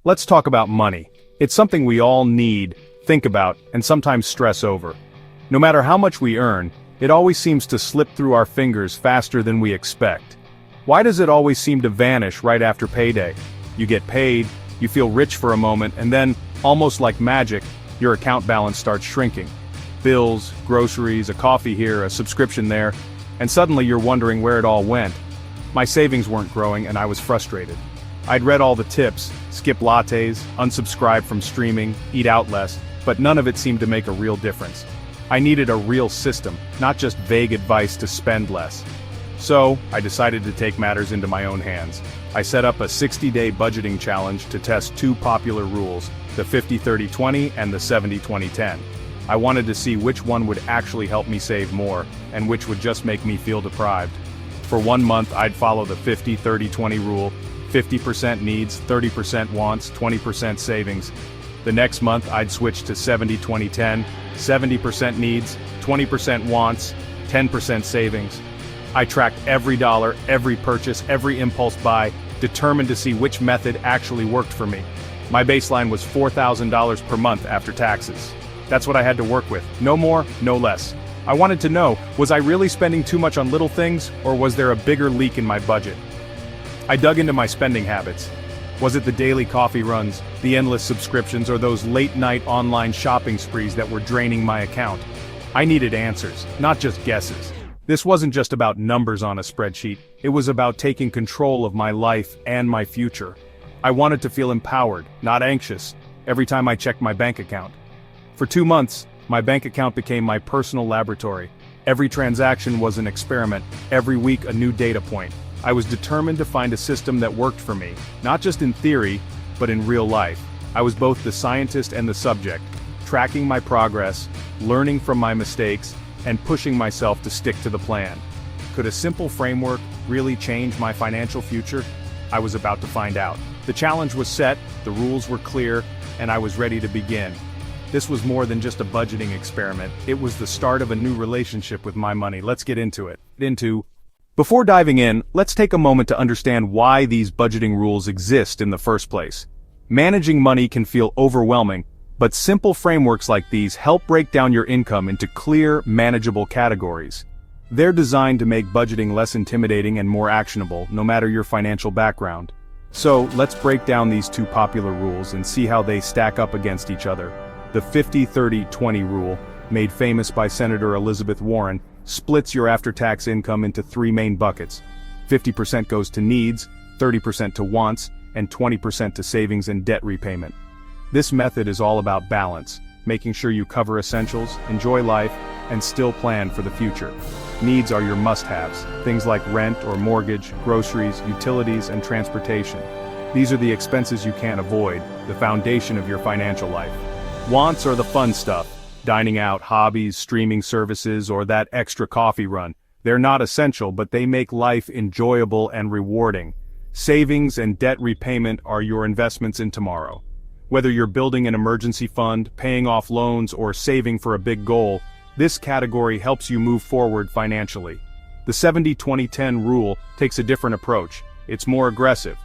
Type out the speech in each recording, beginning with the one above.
Let's talk about money. It's something we all need, think about, and sometimes stress over. No matter how much we earn, it always seems to slip through our fingers faster than we expect. Why does it always seem to vanish right after payday? You get paid, you feel rich for a moment, and then, almost like magic, your account balance starts shrinking. Bills, groceries, a coffee here, a subscription there, and suddenly you're wondering where it all went. My savings weren't growing and I was frustrated. I'd read all the tips, skip lattes, unsubscribe from streaming, eat out less, but none of it seemed to make a real difference. I needed a real system, not just vague advice to spend less. So, I decided to take matters into my own hands. I set up a 60-day budgeting challenge to test two popular rules, the 50-30-20 and the 70-20-10. I wanted to see which one would actually help me save more, and which would just make me feel deprived. For 1 month, I'd follow the 50-30-20 rule, 50% needs, 30% wants, 20% savings. The next month, I'd switch to 70-20-10, 70% needs, 20% wants, 10% savings. I tracked every dollar, every purchase, every impulse buy, determined to see which method actually worked for me. My baseline was $4,000 per month after taxes. That's what I had to work with, no more, no less. I wanted to know, was I really spending too much on little things, or was there a bigger leak in my budget? I dug into my spending habits. Was it the daily coffee runs, the endless subscriptions, or those late-night online shopping sprees that were draining my account? I needed answers, not just guesses. This wasn't just about numbers on a spreadsheet, it was about taking control of my life and my future. I wanted to feel empowered, not anxious, every time I checked my bank account. For 2 months, my bank account became my personal laboratory. Every transaction was an experiment, every week a new data point. I was determined to find a system that worked for me, not just in theory, but in real life. I was both the scientist and the subject, tracking my progress, learning from my mistakes, and pushing myself to stick to the plan. Could a simple framework really change my financial future? I was about to find out. The challenge was set, the rules were clear, and I was ready to begin. This was more than just a budgeting experiment, it was the start of a new relationship with my money. Let's get into it. Before diving in, let's take a moment to understand why these budgeting rules exist in the first place. Managing money can feel overwhelming, but simple frameworks like these help break down your income into clear, manageable categories. They're designed to make budgeting less intimidating and more actionable, no matter your financial background. So, let's break down these two popular rules and see how they stack up against each other. The 50-30-20 rule, made famous by Senator Elizabeth Warren, splits your after-tax income into 3 main buckets. 50% goes to needs, 30% to wants, and 20% to savings and debt repayment. This method is all about balance, making sure you cover essentials, enjoy life, and still plan for the future. Needs are your must-haves, things like rent or mortgage, groceries, utilities, and transportation. These are the expenses you can't avoid, the foundation of your financial life. Wants are the fun stuff, dining out, hobbies, streaming services, or that extra coffee run. They're not essential, but they make life enjoyable and rewarding. Savings and debt repayment are your investments in tomorrow. Whether you're building an emergency fund, paying off loans, or saving for a big goal, this category helps you move forward financially. The 70-20-10 rule takes a different approach. It's more aggressive.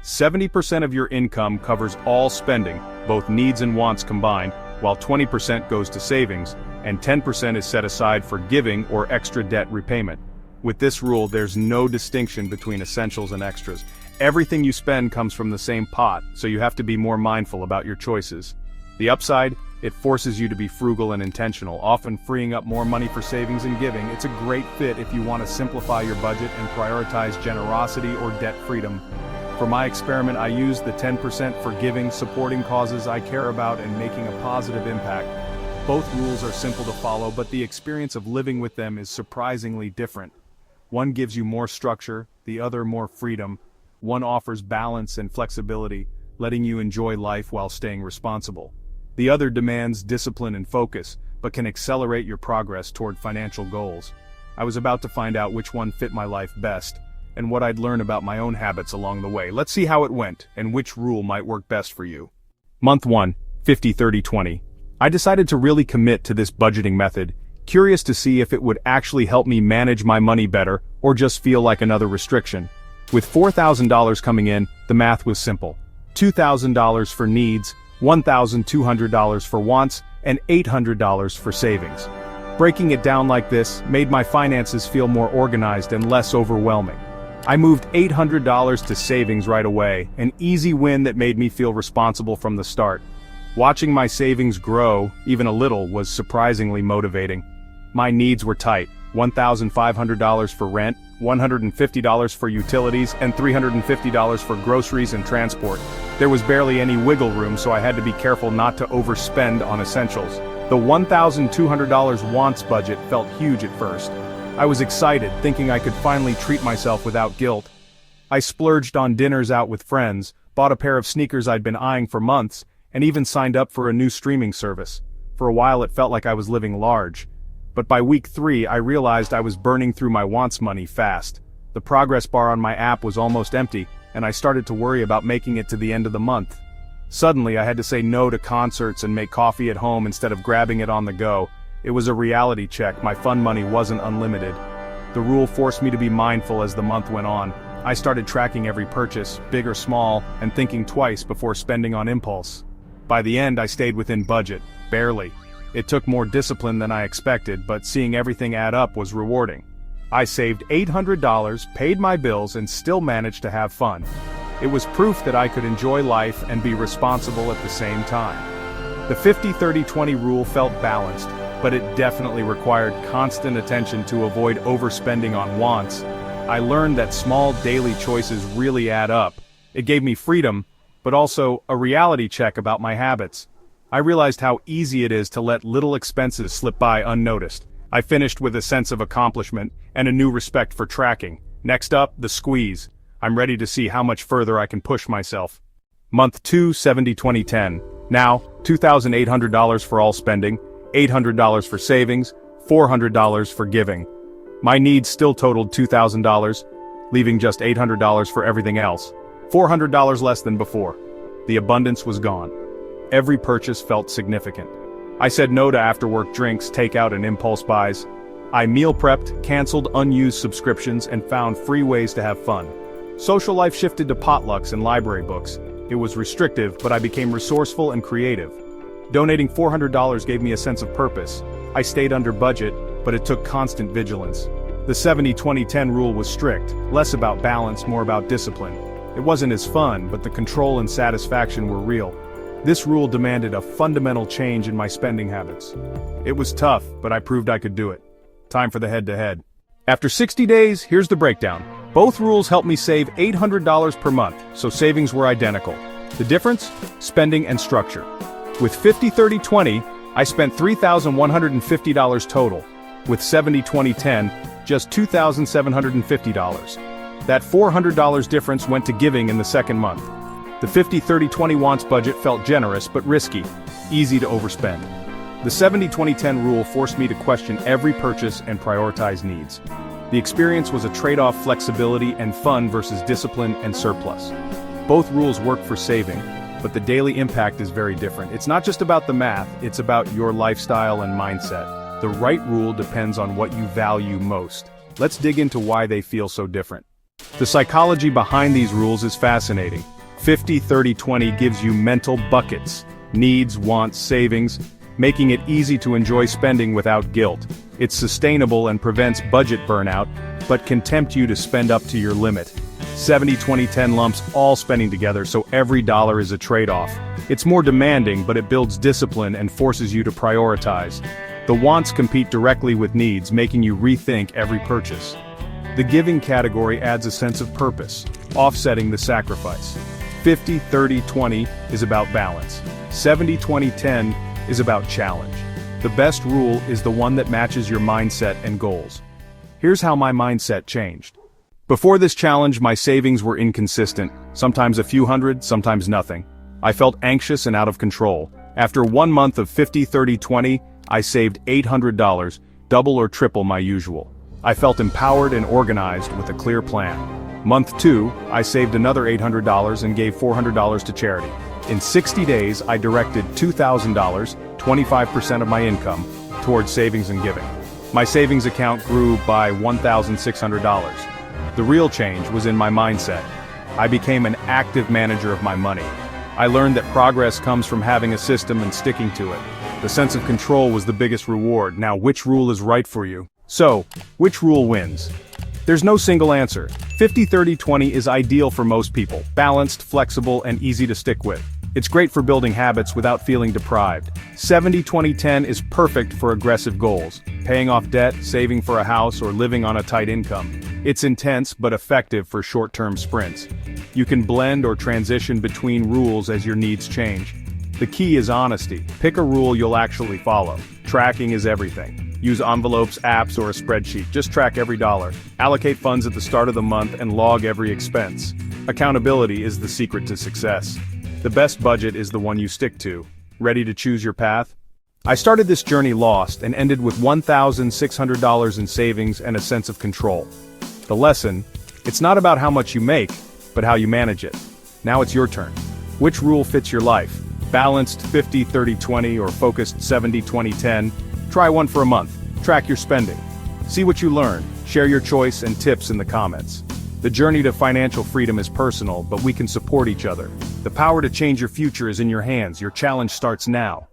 70% of your income covers all spending, both needs and wants combined, while 20% goes to savings, and 10% is set aside for giving or extra debt repayment. With this rule, there's no distinction between essentials and extras. Everything you spend comes from the same pot, so you have to be more mindful about your choices. The upside? It forces you to be frugal and intentional, often freeing up more money for savings and giving. It's a great fit if you want to simplify your budget and prioritize generosity or debt freedom. For my experiment, I used the 10% for giving, supporting causes I care about, and making a positive impact. Both rules are simple to follow, but the experience of living with them is surprisingly different. One gives you more structure, the other more freedom. One offers balance and flexibility, letting you enjoy life while staying responsible. The other demands discipline and focus, but can accelerate your progress toward financial goals. I was about to find out which one fit my life best, and what I'd learn about my own habits along the way. Let's see how it went, and which rule might work best for you. Month 1, 50-30-20. I decided to really commit to this budgeting method, curious to see if it would actually help me manage my money better, or just feel like another restriction. With $4,000 coming in, the math was simple. $2,000 for needs, $1,200 for wants, and $800 for savings. Breaking it down like this made my finances feel more organized and less overwhelming. I moved $800 to savings right away, an easy win that made me feel responsible from the start. Watching my savings grow, even a little, was surprisingly motivating. My needs were tight: $1,500 for rent, $150 for utilities, and $350 for groceries and transport. There was barely any wiggle room, so I had to be careful not to overspend on essentials. The $1,200 wants budget felt huge at first. I was excited, thinking I could finally treat myself without guilt. I splurged on dinners out with friends, bought a pair of sneakers I'd been eyeing for months, and even signed up for a new streaming service. For a while it felt like I was living large. But by week 3 I realized I was burning through my wants money fast. The progress bar on my app was almost empty, and I started to worry about making it to the end of the month. Suddenly I had to say no to concerts and make coffee at home instead of grabbing it on the go. It was a reality check. My fun money wasn't unlimited. The rule forced me to be mindful as the month went on. I started tracking every purchase, big or small, and thinking twice before spending on impulse. By the end I stayed within budget, barely. It took more discipline than I expected, but seeing everything add up was rewarding. I saved $800, paid my bills, and still managed to have fun. It was proof that I could enjoy life and be responsible at the same time. The 50-30-20 rule felt balanced, but it definitely required constant attention to avoid overspending on wants. I learned that small daily choices really add up. It gave me freedom, but also a reality check about my habits. I realized how easy it is to let little expenses slip by unnoticed. I finished with a sense of accomplishment and a new respect for tracking. Next up, the squeeze. I'm ready to see how much further I can push myself. Month 2, 70-20-10. Now, $2,800 for all spending, $800 for savings, $400 for giving. My needs still totaled $2,000, leaving just $800 for everything else. $400 less than before. The abundance was gone. Every purchase felt significant. I said no to after-work drinks, takeout, and impulse buys. I meal prepped, canceled unused subscriptions, and found free ways to have fun. Social life shifted to potlucks and library books. It was restrictive, but I became resourceful and creative. Donating $400 gave me a sense of purpose. I stayed under budget, but it took constant vigilance. The 70-20-10 rule was strict, less about balance, more about discipline. It wasn't as fun, but the control and satisfaction were real. This rule demanded a fundamental change in my spending habits. It was tough, but I proved I could do it. Time for the head-to-head. After 60 days, here's the breakdown. Both rules helped me save $800 per month, so savings were identical. The difference? Spending and structure. With 50-30-20, I spent $3,150 total. With 70-20-10, just $2,750. That $400 difference went to giving in the second month. The 50-30-20 wants budget felt generous but risky, easy to overspend. The 70-20-10 rule forced me to question every purchase and prioritize needs. The experience was a trade-off: flexibility and fun versus discipline and surplus. Both rules work for saving, but the daily impact is very different. It's not just about the math, it's about your lifestyle and mindset. The right rule depends on what you value most. Let's dig into why they feel so different. The psychology behind these rules is fascinating. 50-30-20 gives you mental buckets: needs, wants, savings, making it easy to enjoy spending without guilt. It's sustainable and prevents budget burnout, but can tempt you to spend up to your limit. 70-20-10 lumps all spending together, so every dollar is a trade-off. It's more demanding, but it builds discipline and forces you to prioritize. The wants compete directly with needs, making you rethink every purchase. The giving category adds a sense of purpose, offsetting the sacrifice. 50-30-20 is about balance. 70-20-10 is about challenge. The best rule is the one that matches your mindset and goals. Here's how my mindset changed. Before this challenge, my savings were inconsistent, sometimes a few hundred, sometimes nothing. I felt anxious and out of control. After 1 month of 50-30-20, I saved $800, double or triple my usual. I felt empowered and organized with a clear plan. Month 2, I saved another $800 and gave $400 to charity. In 60 days, I directed $2,000, 25% of my income, towards savings and giving. My savings account grew by $1,600. The real change was in my mindset. I became an active manager of my money. I learned that progress comes from having a system and sticking to it. The sense of control was the biggest reward. Now, which rule is right for you? So, which rule wins? There's no single answer. 50-30-20 is ideal for most people, balanced, flexible, and easy to stick with. It's great for building habits without feeling deprived. 70-20-10 is perfect for aggressive goals, paying off debt, saving for a house, or living on a tight income. It's intense but effective for short-term sprints. You can blend or transition between rules as your needs change. The key is honesty. Pick a rule you'll actually follow. Tracking is everything. Use envelopes, apps, or a spreadsheet. Just track every dollar. Allocate funds at the start of the month and log every expense. Accountability is the secret to success. The best budget is the one you stick to. Ready to choose your path? I started this journey lost and ended with $1,600 in savings and a sense of control. The lesson: it's not about how much you make, but how you manage it. Now it's your turn. Which rule fits your life? Balanced 50-30-20 or focused 70-20-10? Try one for a month. Track your spending. See what you learn. Share your choice and tips in the comments. The journey to financial freedom is personal, but we can support each other. The power to change your future is in your hands. Your challenge starts now.